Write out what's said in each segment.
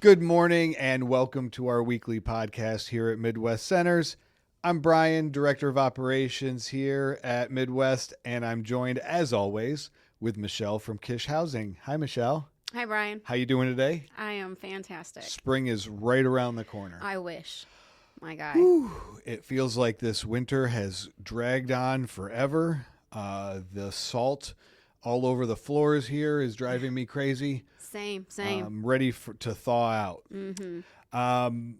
Good morning and welcome to our weekly podcast here at Midwest Centers. I'm Brian, Director of Operations here at Midwest, and I'm joined, as always, with Michelle from Kish Housing. Hi, Michelle. Hi, Brian. How you doing today? I am fantastic. Spring is right around the corner. I wish. My guy. Whew. It feels like this winter has dragged on forever. The salt all over the floors here is driving me crazy. Same. I'm ready to thaw out. Mm-hmm.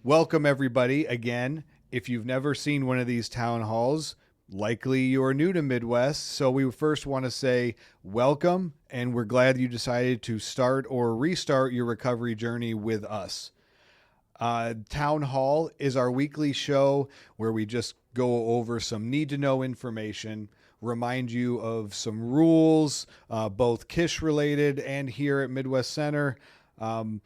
Welcome, everybody, again. If you've never seen one of these town halls, likely you are new to Midwest. So we first want to say welcome, and we're glad you decided to start or restart your recovery journey with us. Town Hall is our weekly show where we just go over some need-to-know information, remind you of some rules, both Kish-related and here at Midwest Center, and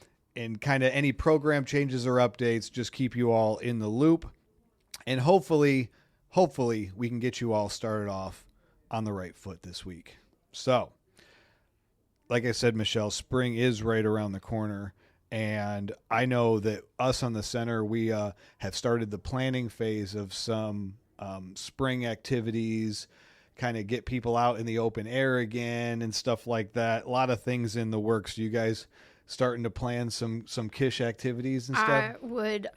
kind of any program changes or updates, just keep you all in the loop. And hopefully we can get you all started off on the right foot this week. So, like I said, Michelle, spring is right around the corner. And I know that us on the center, we have started the planning phase of some spring activities, kind of get people out in the open air again and stuff like that. A lot of things in the works. You guys starting to plan some Kish activities and stuff? I would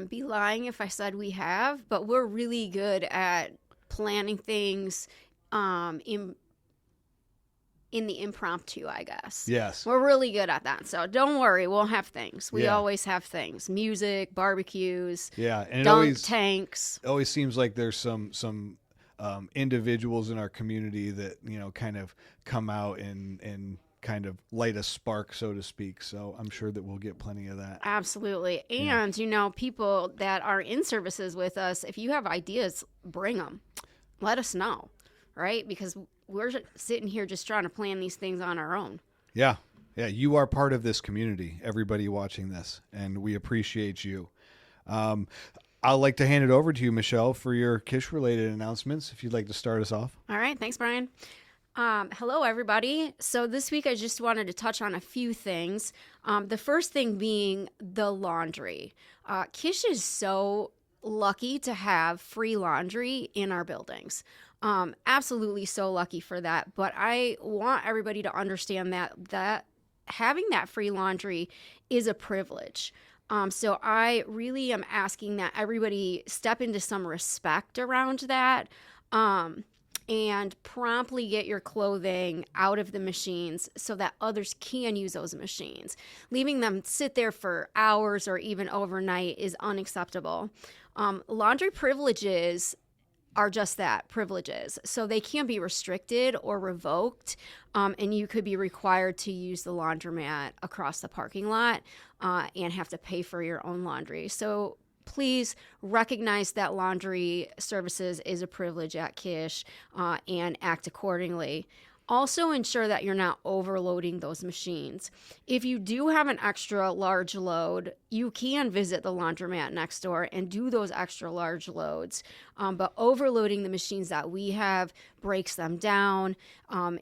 be lying if I said we have, but we're really good at planning things in the impromptu, I guess. Yes. We're really good at that. So don't worry, we'll have things. We Yeah. always have things. Music, barbecues, Yeah, and dunk tanks. it always seems like there's some individuals in our community that, you know, kind of come out and kind of light a spark, so to speak. So I'm sure that we'll get plenty of that. Absolutely. And, you know, people that are in services with us, if you have ideas, bring them. Let us know, right? Because we're sitting here just trying to plan these things on our own. Yeah. Yeah. You are part of this community, everybody watching this, and we appreciate you. I'd like to hand it over to you, Michelle, for your Kish-related announcements, if you'd like to start us off. All right. Thanks, Brian. Hello, everybody. So this week I just wanted to touch on a few things. The first thing being the laundry. Kish is so lucky to have free laundry in our buildings. Absolutely so lucky for that. But I want everybody to understand that having that free laundry is a privilege. So I really am asking that everybody step into some respect around that. And promptly get your clothing out of the machines so that others can use those machines. Leaving them sit there for hours or even overnight is unacceptable. Laundry privileges are just that, privileges. So they can be restricted or revoked, and you could be required to use the laundromat across the parking lot and have to pay for your own laundry. So please recognize that laundry services is a privilege at Kish and act accordingly. Also ensure that you're not overloading those machines. If you do have an extra large load, you can visit the laundromat next door and do those extra large loads. But overloading the machines that we have breaks them down.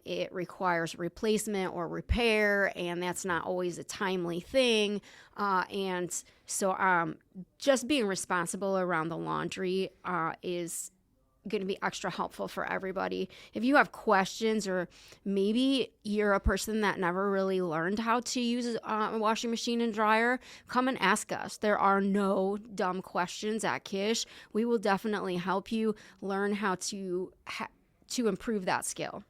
It requires replacement or repair, and that's not always a timely thing. And so just being responsible around the laundry is going to be extra helpful for everybody. If you have questions, or maybe you're a person that never really learned how to use a washing machine and dryer, come and ask us. There are no dumb questions at Kish. We will definitely help you learn how to improve that skill.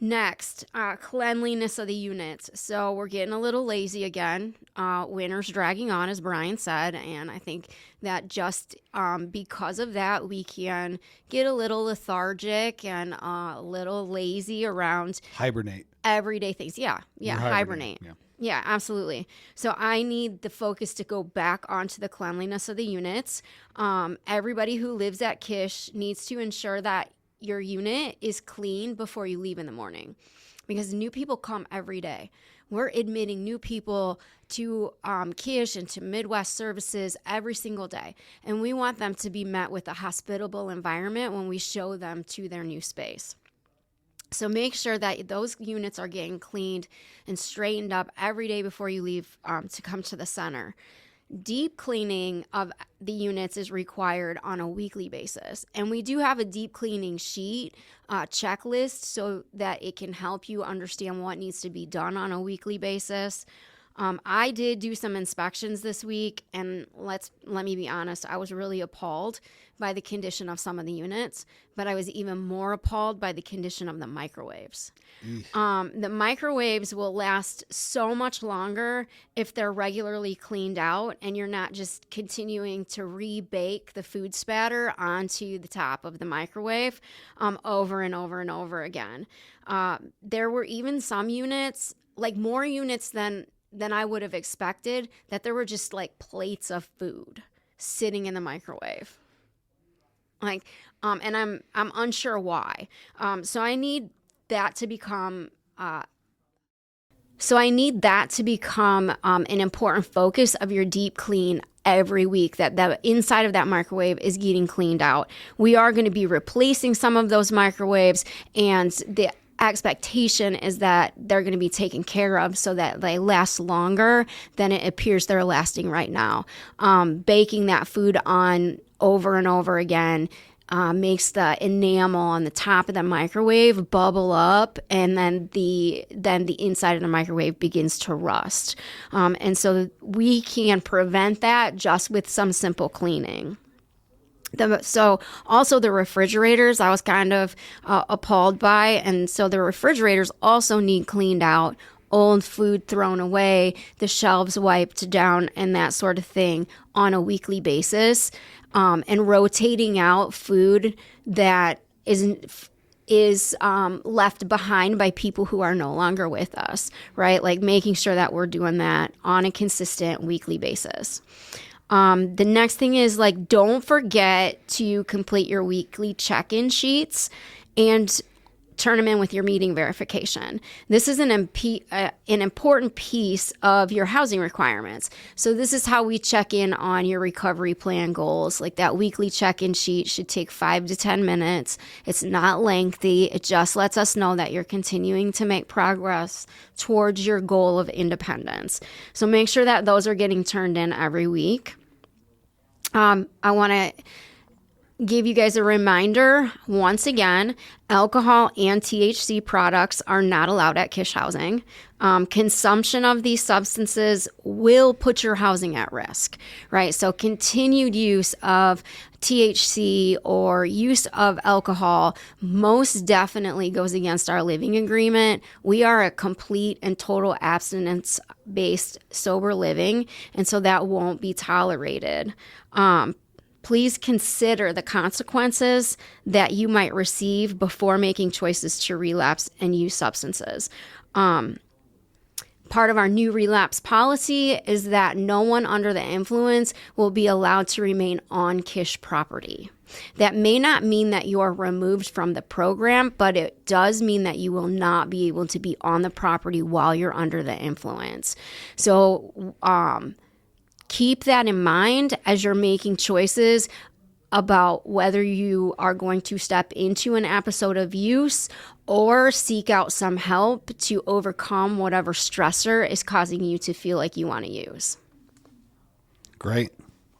Next, cleanliness of the units. So we're getting a little lazy again. Winter's dragging on, as Brian said, and I think that just because of that, we can get a little lethargic and a little lazy around Hibernate. everyday things. Yeah, hibernate. Yeah, absolutely. So I need the focus to go back onto the cleanliness of the units. Everybody who lives at Kish needs to ensure that your unit is clean before you leave in the morning, because new people come every day. We're admitting new people to Kish and to Midwest services every single day, and we want them to be met with a hospitable environment when we show them to their new space. So make sure that those units are getting cleaned and straightened up every day before you leave to come to the center. Deep cleaning of the units is required on a weekly basis. And we do have a deep cleaning sheet checklist so that it can help you understand what needs to be done on a weekly basis. I did do some inspections this week, and let me be honest, I was really appalled by the condition of some of the units, but I was even more appalled by the condition of the microwaves. The microwaves will last so much longer if they're regularly cleaned out and you're not just continuing to rebake the food spatter onto the top of the microwave over and over and over again. There were even some units, like more units than I would have expected, that there were just like plates of food sitting in the microwave. And I'm unsure why. So I need that to become an important focus of your deep clean every week, that the inside of that microwave is getting cleaned out. We are going to be replacing some of those microwaves, and the expectation is that they're going to be taken care of so that they last longer than it appears they're lasting right now. Baking that food on over and over again makes the enamel on the top of the microwave bubble up, and then the inside of the microwave begins to rust. And so we can prevent that just with some simple cleaning. So also the refrigerators, I was kind of appalled by. And so the refrigerators also need cleaned out, old food thrown away, the shelves wiped down, and that sort of thing on a weekly basis. And rotating out food that is left behind by people who are no longer with us, right? Like making sure that we're doing that on a consistent weekly basis. The next thing is, like, don't forget to complete your weekly check-in sheets and turn them in with your meeting verification. This is an important piece of your housing requirements. So this is how we check in on your recovery plan goals. Like, that weekly check-in sheet should take 5 to 10 minutes. It's not lengthy. It just lets us know that you're continuing to make progress towards your goal of independence. So make sure that those are getting turned in every week. I want to give you guys a reminder, once again, alcohol and THC products are not allowed at Kish Housing. Consumption of these substances will put your housing at risk, right? So continued use of THC or use of alcohol most definitely goes against our living agreement. We are a complete and total abstinence-based sober living, and so that won't be tolerated. Please consider the consequences that you might receive before making choices to relapse and use substances. Part of our new relapse policy is that no one under the influence will be allowed to remain on Kish property. That may not mean that you are removed from the program, but it does mean that you will not be able to be on the property while you're under the influence. So, keep that in mind as you're making choices about whether you are going to step into an episode of use or seek out some help to overcome whatever stressor is causing you to feel like you want to use. Great.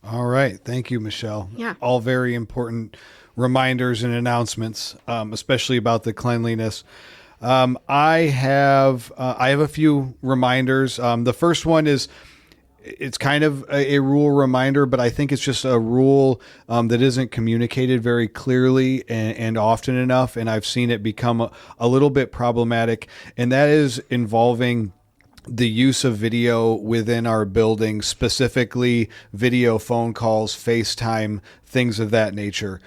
All right. Thank you, Michelle. Yeah. All very important reminders and announcements, especially about the cleanliness. I have a few reminders. The first one is, it's kind of a rule reminder, but I think it's just a rule that isn't communicated very clearly and often enough. And I've seen it become a little bit problematic. And that is involving the use of video within our building, specifically video phone calls, FaceTime, things of that nature.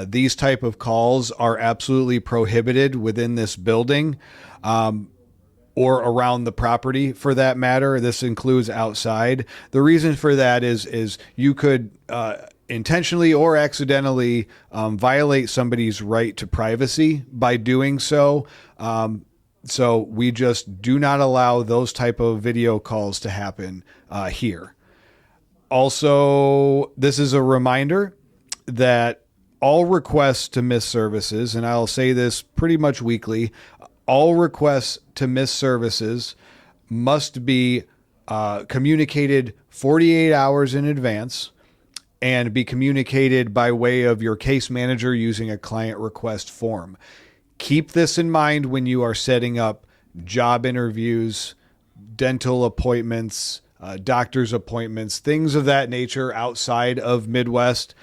These type of calls are absolutely prohibited within this building. Or around the property for that matter. This includes outside. The reason for that is you could intentionally or accidentally violate somebody's right to privacy by doing so. So we just do not allow those type of video calls to happen here. Also, this is a reminder that all requests to miss services, and I'll say this pretty much weekly, all requests to miss services must be communicated 48 hours in advance and be communicated by way of your case manager using a client request form. Keep this in mind when you are setting up job interviews, dental appointments, doctor's appointments, things of that nature outside of Midwest.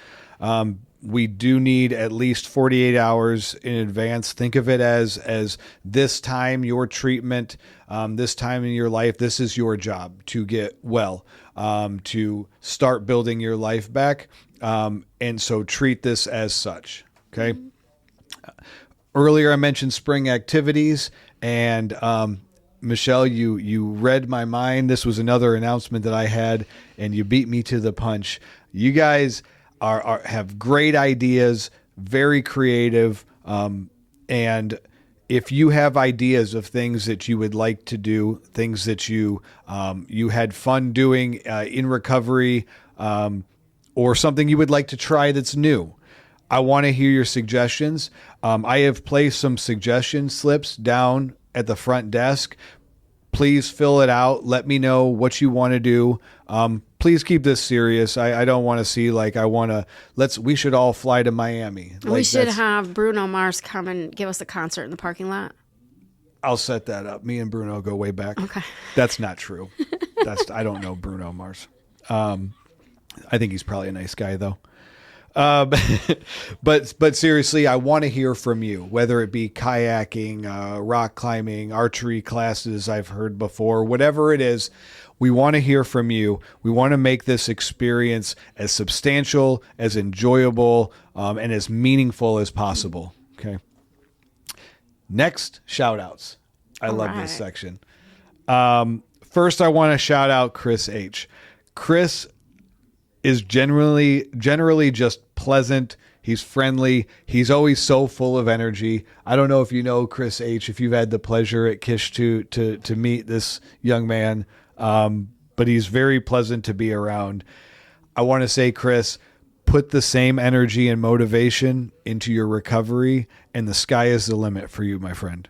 We do need at least 48 hours in advance. Think of it as this time, your treatment, this time in your life, this is your job to get well, to start building your life back. And so treat this as such. Okay. Earlier, I mentioned spring activities, and Michelle, you read my mind. This was another announcement that I had, and you beat me to the punch. You guys have great ideas, very creative, and if you have ideas of things that you would like to do, things that you had fun doing in recovery, or something you would like to try that's new, I want to hear your suggestions. I have placed some suggestion slips down at the front desk. Please fill it out. Let me know what you want to do. Please keep this serious. I don't want to see we should all fly to Miami. We should have Bruno Mars come and give us a concert in the parking lot. I'll set that up. Me and Bruno go way back. Okay. That's not true. I don't know Bruno Mars. I think he's probably a nice guy though. But seriously, I want to hear from you, whether it be kayaking, rock climbing, archery classes I've heard before, whatever it is. We want to hear from you. We want to make this experience as substantial, as enjoyable, and as meaningful as possible. Okay. Next, shout outs. I love this section. First, I want to shout out Chris H. Chris is generally just pleasant. He's friendly. He's always so full of energy. I don't know if you know Chris H., if you've had the pleasure at Kish to meet this young man, but he's very pleasant to be around. I want to say, Chris, put the same energy and motivation into your recovery, and the sky is the limit for you, my friend.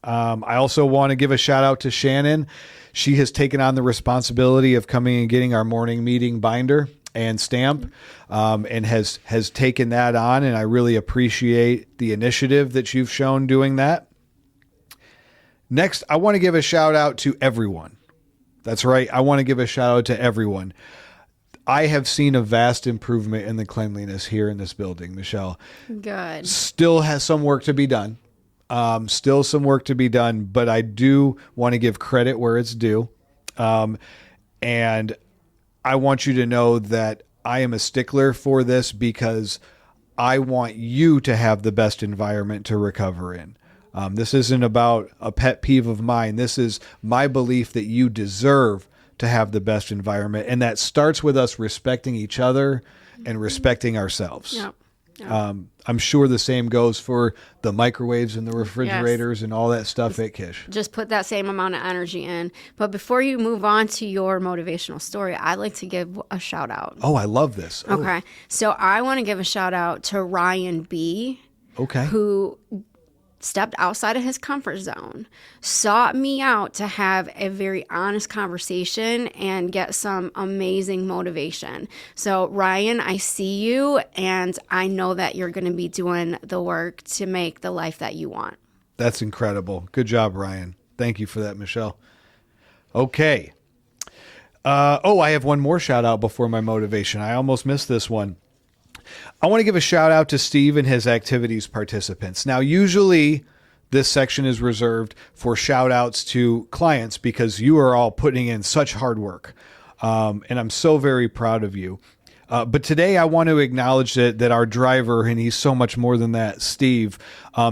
I also want to give a shout out to Shannon. She has taken on the responsibility of coming and getting our morning meeting binder and stamp, and has taken that on. And I really appreciate the initiative that you've shown doing that. Next, I want to give a shout out to everyone. That's right. I want to give a shout out to everyone. I have seen a vast improvement in the cleanliness here in this building, Michelle. Good. Still has some work to be done. Still some work to be done, but I do want to give credit where it's due. And I want you to know that I am a stickler for this because I want you to have the best environment to recover in. This isn't about a pet peeve of mine. This is my belief that you deserve to have the best environment. And that starts with us respecting each other and respecting ourselves. Yep. I'm sure the same goes for the microwaves and the refrigerators and all that stuff at Kish. Just put that same amount of energy in. But before you move on to your motivational story, I'd like to give a shout out. Oh, I love this. Oh. Okay. So I want to give a shout out to Ryan B. Okay. Who stepped outside of his comfort zone, sought me out to have a very honest conversation and get some amazing motivation. So Ryan, I see you, and I know that you're going to be doing the work to make the life that you want. That's incredible. Good job, Ryan. Thank you for that, Michelle. Okay. I have one more shout out before my motivation. I almost missed this one. I want to give a shout out to Steve and his activities participants. Now, usually this section is reserved for shout outs to clients because you are all putting in such hard work. And I'm so very proud of you. But today I want to acknowledge that our driver, and he's so much more than that, Steve,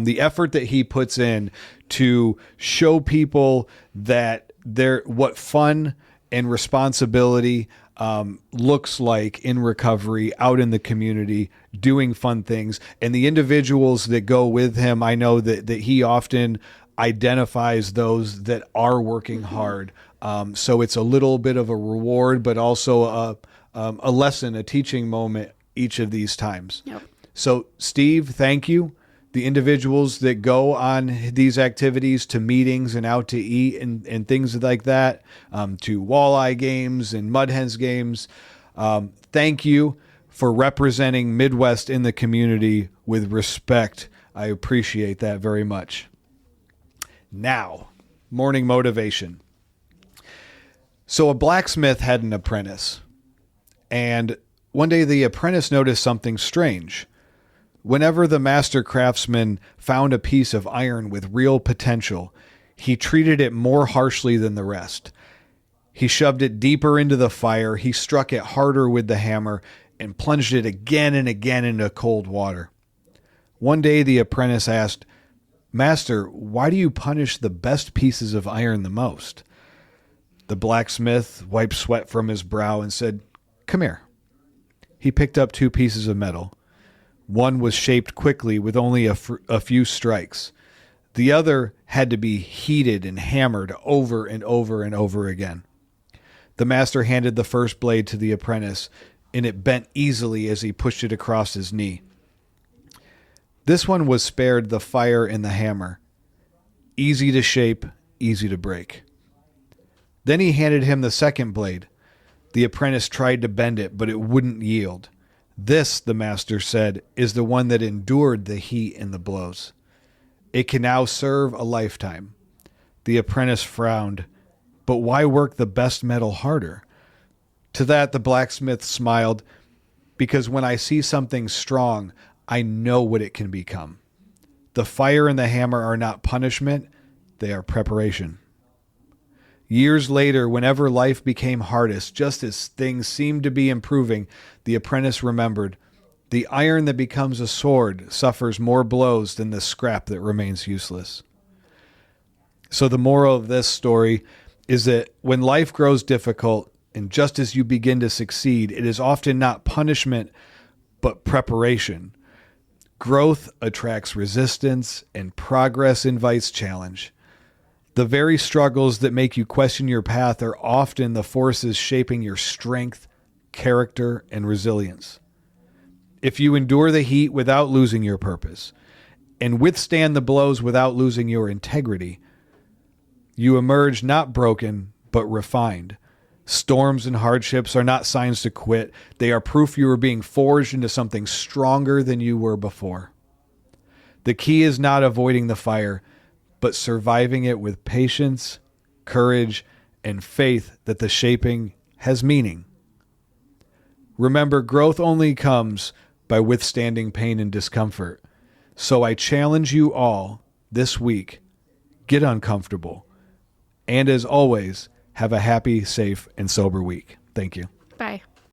the effort that he puts in to show people that what fun and responsibility looks like in recovery, out in the community, doing fun things. And the individuals that go with him, I know that he often identifies those that are working hard. So it's a little bit of a reward, but also a lesson, a teaching moment each of these times. Yep. So, Steve, thank you. The individuals that go on these activities to meetings and out to eat and things like that, to walleye games and mud hens games, thank you for representing Midwest in the community with respect. I appreciate that very much. Now, morning motivation. So a blacksmith had an apprentice, and one day the apprentice noticed something strange. Whenever the master craftsman found a piece of iron with real potential, he treated it more harshly than the rest. He shoved it deeper into the fire, he struck it harder with the hammer, and plunged it again and again into cold water. One day the apprentice asked, "Master, why do you punish the best pieces of iron the most?" The blacksmith wiped sweat from his brow and said, "Come here." He picked up 2 pieces of metal. One was shaped quickly with only a few strikes. The other had to be heated and hammered over and over and over again. The master handed the first blade to the apprentice, and it bent easily as he pushed it across his knee. This one was spared the fire and the hammer. Easy to shape, easy to break. Then he handed him the second blade. The apprentice tried to bend it, but it wouldn't yield. "This," the master said, "is the one that endured the heat and the blows. It can now serve a lifetime." The apprentice frowned. "But why work the best metal harder?" To that the blacksmith smiled, "Because when I see something strong, I know what it can become. The fire and the hammer are not punishment, they are preparation." Years later, whenever life became hardest, just as things seemed to be improving, the apprentice remembered, "The iron that becomes a sword suffers more blows than the scrap that remains useless." So the moral of this story is that when life grows difficult, and just as you begin to succeed, it is often not punishment, but preparation. Growth attracts resistance, and progress invites challenge. The very struggles that make you question your path are often the forces shaping your strength, character, and resilience. If you endure the heat without losing your purpose, and withstand the blows without losing your integrity, you emerge not broken, but refined. Storms and hardships are not signs to quit. They are proof you are being forged into something stronger than you were before. The key is not avoiding the fire, but surviving it with patience, courage, and faith that the shaping has meaning. Remember, growth only comes by withstanding pain and discomfort. So I challenge you all this week, get uncomfortable. And as always, have a happy, safe, and sober week. Thank you. Bye.